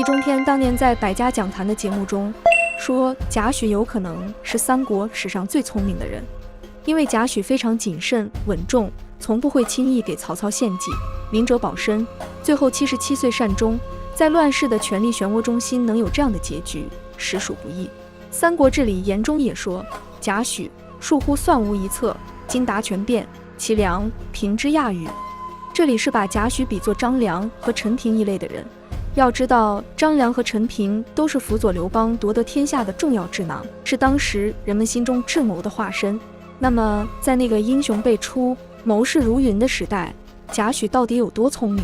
中天当年在百家讲坛的节目中说，贾诩有可能是三国史上最聪明的人，因为贾诩非常谨慎稳重，从不会轻易给曹操献计，明哲保身，最后77岁善终，在乱世的权力漩涡中心能有这样的结局，实属不易。《三国志》里言中也说，贾诩疏忽算无一策，经达权变，其良平之亚语。这里是把贾诩比作张良和陈平一类的人。要知道，张良和陈平都是辅佐刘邦夺得天下的重要智囊，是当时人们心中智谋的化身。那么，在那个英雄辈出、谋士如云的时代，贾诩到底有多聪明？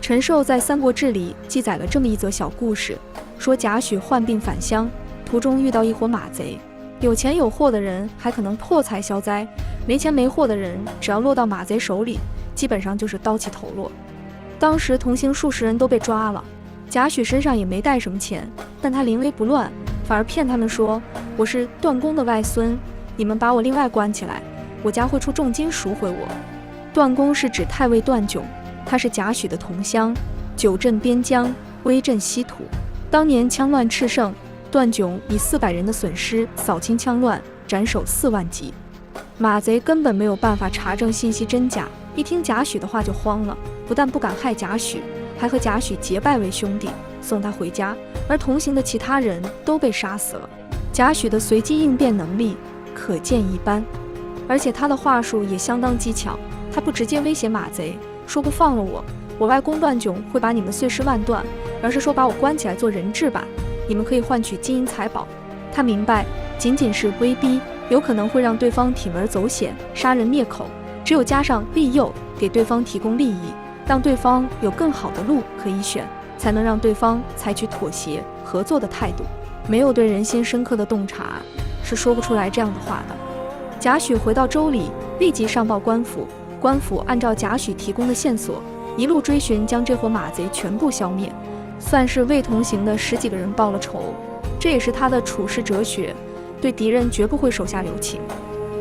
陈寿在《三国志》里记载了这么一则小故事，说贾诩患病返乡，途中遇到一伙马贼。有钱有货的人还可能破财消灾，没钱没货的人只要落到马贼手里，基本上就是刀起头落。当时同行数十人都被抓了，贾诩身上也没带什么钱，但他临危不乱，反而骗他们说，我是段公的外孙，你们把我另外关起来，我家会出重金赎回我。段公是指太尉段炯，他是贾诩的同乡，久镇边疆，威震西土。当年羌乱炽盛，段炯以400人的损失扫清羌乱，斩首4万级。马贼根本没有办法查证信息真假，一听贾诩的话就慌了，不但不敢害贾诩，还和贾诩结拜为兄弟，送他回家，而同行的其他人都被杀死了。贾诩的随机应变能力可见一斑，而且他的话术也相当技巧，他不直接威胁马贼，说不放了我外公段炯会把你们碎尸万段，而是说把我关起来做人质吧，你们可以换取金银财宝。他明白，仅仅是威逼有可能会让对方铤而走险，杀人灭口，只有加上利诱，给对方提供利益，让对方有更好的路可以选，才能让对方采取妥协合作的态度。没有对人心深刻的洞察，是说不出来这样的话的。贾诩回到州里，立即上报官府，官府按照贾诩提供的线索，一路追寻，将这伙马贼全部消灭，算是为同行的10几个人报了仇。这也是他的处世哲学，对敌人绝不会手下留情。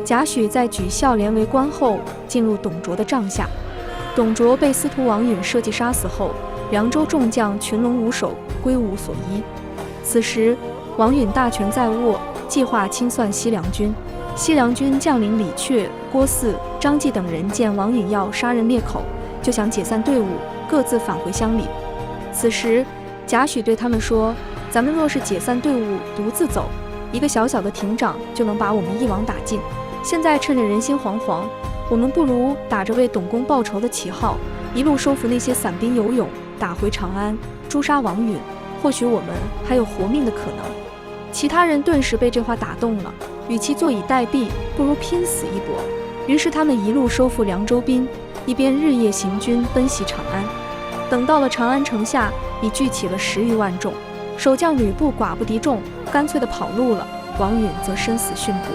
贾诩在举孝廉为官后，进入董卓的帐下。董卓被司徒王允设计杀死后，凉州众将群龙无首，归无所依。此时王允大权在握，计划清算西凉军。西凉军将领李榷、郭汜、张济等人见王允要杀人灭口，就想解散队伍，各自返回乡里。此时贾诩对他们说，咱们若是解散队伍独自走，一个小小的亭长就能把我们一网打尽。现在趁着人心惶惶，我们不如打着为董公报仇的旗号，一路收服那些散兵游勇，打回长安，诛杀王允，或许我们还有活命的可能。其他人顿时被这话打动了，与其坐以待毙，不如拼死一搏。于是他们一路收复凉州兵，一边日夜行军奔袭长安。等到了长安城下，已聚起了10余万众，守将吕布寡不敌众，干脆的跑路了，王允则身死殉国。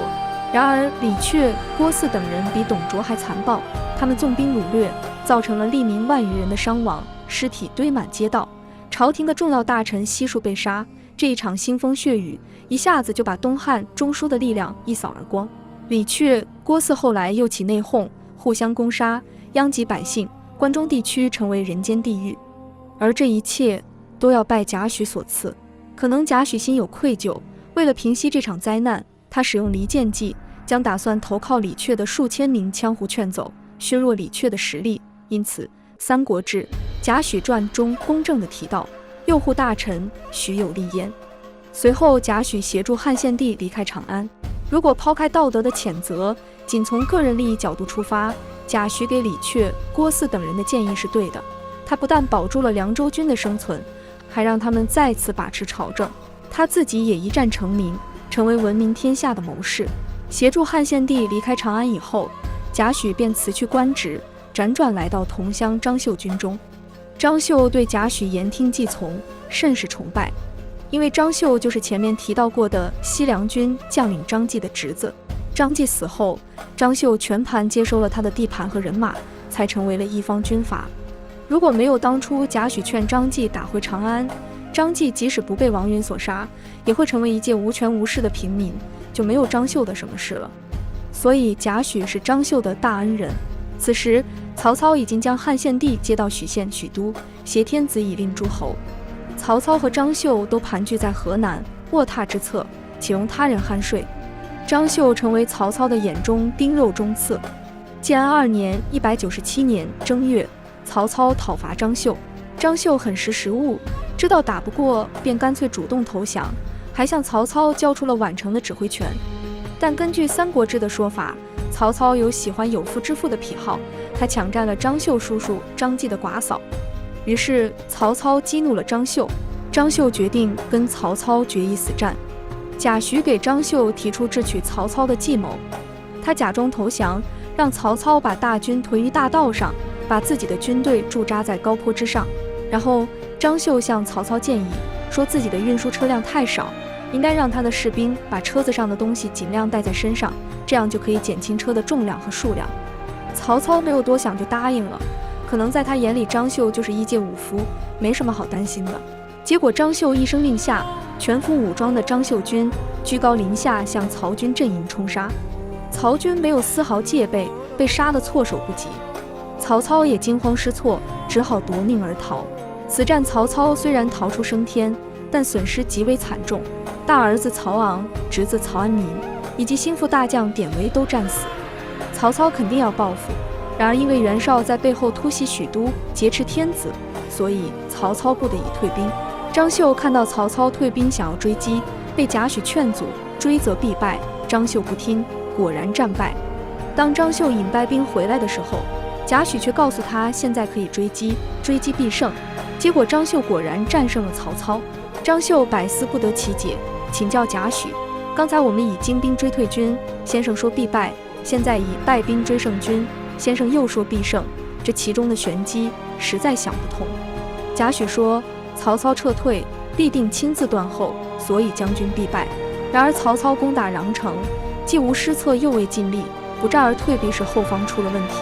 然而李榷、郭汜等人比董卓还残暴，他们纵兵掳掠，造成了利民万余人的伤亡，尸体堆满街道，朝廷的重要大臣悉数被杀。这一场腥风血雨一下子就把东汉中枢的力量一扫而光。李榷、郭汜后来又起内讧，互相攻杀，殃及百姓，关中地区成为人间地狱。而这一切都要拜贾诩所赐。可能贾诩心有愧疚，为了平息这场灾难，他使用离间计，将打算投靠李榷的数千名羌胡劝走，削弱李榷的实力。因此《三国志·贾诩传》中公正地提到，右护大臣，许有利焉。随后贾诩协助汉献帝离开长安。如果抛开道德的谴责，仅从个人利益角度出发，贾诩给李榷、郭汜等人的建议是对的。他不但保住了凉州军的生存，还让他们再次把持朝政，他自己也一战成名，成为闻名天下的谋士。协助汉献帝离开长安以后，贾诩便辞去官职，辗转来到同乡张绣军中。张绣对贾诩言听计从，甚是崇拜，因为张绣就是前面提到过的西凉军将领张济的侄子。张济死后，张绣全盘接收了他的地盘和人马，才成为了一方军阀。如果没有当初贾诩劝张济打回长安，张济即使不被王允所杀，也会成为一介无权无势的平民，就没有张绣的什么事了。所以贾诩是张绣的大恩人。此时曹操已经将汉献帝接到许县许都，挟天子以令诸侯。曹操和张绣都盘踞在河南卧榻之侧，岂容他人酣睡？张绣成为曹操的眼中钉肉中刺。建安2年197年正月，曹操讨伐张绣，张绣很识时务，知道打不过，便干脆主动投降，还向曹操交出了宛城的指挥权。但根据《三国志》的说法，曹操有喜欢有妇之夫的癖好，他抢占了张绣叔叔张继的寡嫂。于是曹操激怒了张绣，张绣决定跟曹操决一死战。贾诩给张绣提出智取曹操的计谋，他假装投降，让曹操把大军屯于大道上，把自己的军队驻扎在高坡之上。然后张绣向曹操建议，说自己的运输车辆太少，应该让他的士兵把车子上的东西尽量带在身上，这样就可以减轻车的重量和数量。曹操没有多想就答应了，可能在他眼里张绣就是一介武夫，没什么好担心的。结果张绣一声令下，全副武装的张绣军居高临下向曹军阵营冲杀，曹军没有丝毫戒备，被杀得措手不及。曹操也惊慌失措，只好夺命而逃。此战曹操虽然逃出升天，但损失极为惨重，大儿子曹昂、侄子曹安民以及心腹大将典韦都战死。曹操肯定要报复，然而因为袁绍在背后突袭许都，劫持天子，所以曹操不得已退兵。张绣看到曹操退兵，想要追击，被贾诩劝阻，追则必败。张绣不听，果然战败。当张绣引败兵回来的时候，贾诩却告诉他现在可以追击，追击必胜。结果张绣果然战胜了曹操。张绣百思不得其解，请教贾诩，刚才我们以精兵追退军，先生说必败，现在以败兵追胜军，先生又说必胜，这其中的玄机实在想不通。贾诩说，曹操撤退必定亲自断后，所以将军必败。然而曹操攻打穰城，既无失策又未尽力，不战而退必是后方出了问题，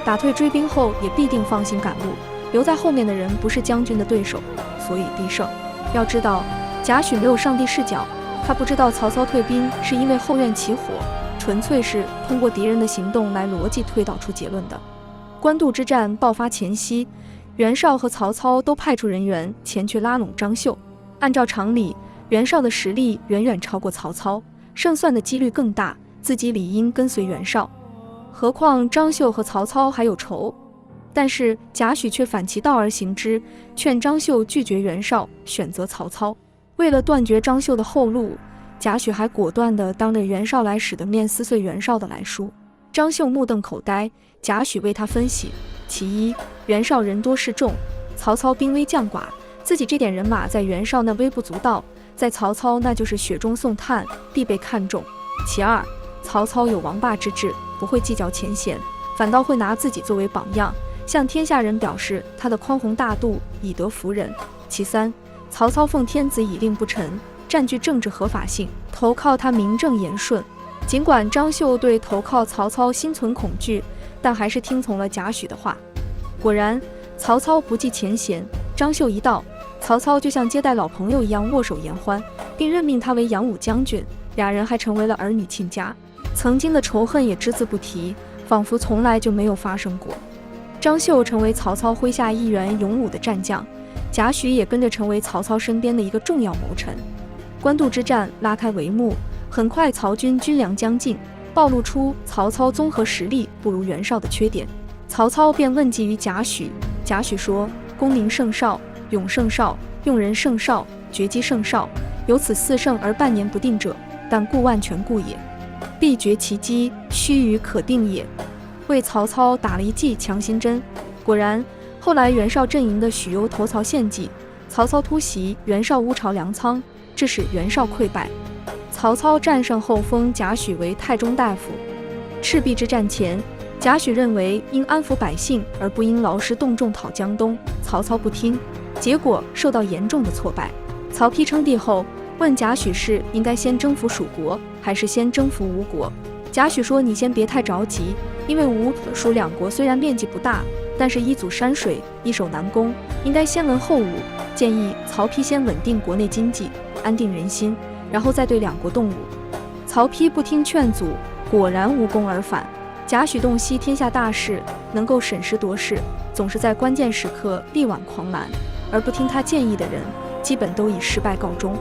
打退追兵后也必定放心赶路，留在后面的人不是将军的对手，所以必胜。要知道贾诩没有上帝视角，他不知道曹操退兵是因为后院起火，纯粹是通过敌人的行动来逻辑推导出结论的。官渡之战爆发前夕，袁绍和曹操都派出人员前去拉拢张绣。按照常理，袁绍的实力远远超过曹操，胜算的几率更大，自己理应跟随袁绍。何况张绣和曹操还有仇。但是贾诩却反其道而行之，劝张绣拒绝袁绍，选择曹操。为了断绝张绣的后路，贾诩还果断地当着袁绍来使的面撕碎袁绍的来书。张绣目瞪口呆，贾诩为他分析：其一，袁绍人多势众，曹操兵微将寡，自己这点人马在袁绍那微不足道，在曹操那就是雪中送炭，必被看重。其二，曹操有王霸之志，不会计较前嫌，反倒会拿自己作为榜样，向天下人表示他的宽宏大度，以德服人。其三，曹操奉天子以令不臣，占据政治合法性，投靠他名正言顺。尽管张绣对投靠曹操心存恐惧，但还是听从了贾诩的话。果然，曹操不计前嫌，张绣一到，曹操就像接待老朋友一样握手言欢，并任命他为扬武将军，俩人还成为了儿女亲家。曾经的仇恨也只字不提，仿佛从来就没有发生过。张绣成为曹操麾下一员勇武的战将，贾诩也跟着成为曹操身边的一个重要谋臣。官渡之战拉开帷幕，很快曹军军粮将尽，暴露出曹操综合实力不如袁绍的缺点。曹操便问计于贾诩，贾诩说：功名胜绍，勇胜绍，用人胜绍，决击胜绍，有此4胜而半年不定者，但故万全故也。必决其机，须臾可定也。为曹操打了一剂强心针。果然，后来袁绍阵营的许攸投曹献计，曹操突袭，袁绍乌巢粮仓，致使袁绍溃败。曹操战胜后封贾诩为太中大夫。赤壁之战前，贾诩认为应安抚百姓而不应劳师动众讨江东，曹操不听，结果受到严重的挫败。曹丕称帝后，问贾诩是应该先征服蜀国，还是先征服吴国。贾诩说：你先别太着急，因为吴蜀两国虽然面积不大，但是一阻山水，易守难攻，应该先文后武，建议曹丕先稳定国内经济，安定人心，然后再对两国动武。曹丕不听劝阻，果然无功而返。贾诩洞悉天下大势，能够审时度势，总是在关键时刻力挽狂澜，而不听他建议的人，基本都以失败告终。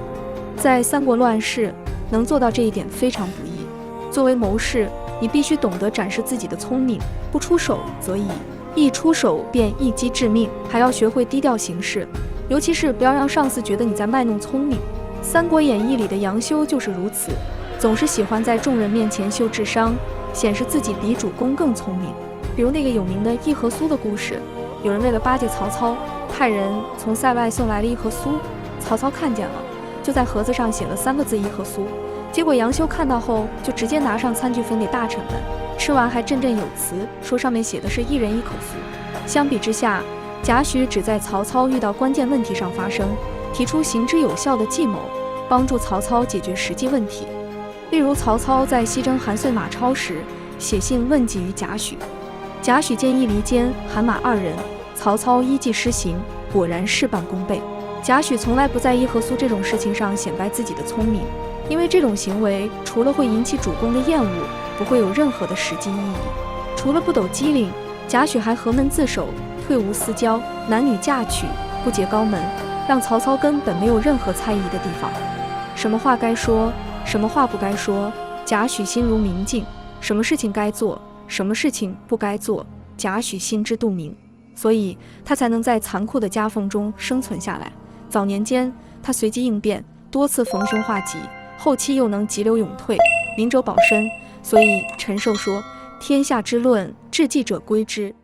在三国乱世，能做到这一点非常不易。作为谋士，你必须懂得展示自己的聪明，不出手则已，一出手便一击致命，还要学会低调行事，尤其是不要让上司觉得你在卖弄聪明。《三国演义》里的杨修就是如此，总是喜欢在众人面前秀智商，显示自己比主公更聪明。比如那个有名的议和苏的故事，有人为了巴结曹操，派人从塞外送来了一盒酥，曹操看见了，就在盒子上写了3个字“议和苏”。结果杨修看到后，就直接拿上餐具分给大臣们，吃完还振振有词，说上面写的是一人一口酥。相比之下，贾诩只在曹操遇到关键问题上发声，提出行之有效的计谋，帮助曹操解决实际问题。例如曹操在西征韩遂马超时，写信问计于贾诩，贾诩见义离间、韩马2人，曹操依计施行，果然事半功倍。贾诩从来不在议和苏这种事情上显摆自己的聪明，因为这种行为除了会引起主公的厌恶，不会有任何的实际意义。除了不抖机灵，贾诩还和门自守，退无私交，男女嫁娶，不结高门，让曹操根本没有任何猜疑的地方。什么话该说，什么话不该说，贾诩心如明镜；什么事情该做，什么事情不该做，贾诩心知肚明。所以他才能在残酷的夹缝中生存下来。早年间，他随机应变，多次逢凶化吉，后期又能急流勇退，明哲保身。所以陈寿说：“天下之论，治计者归之。”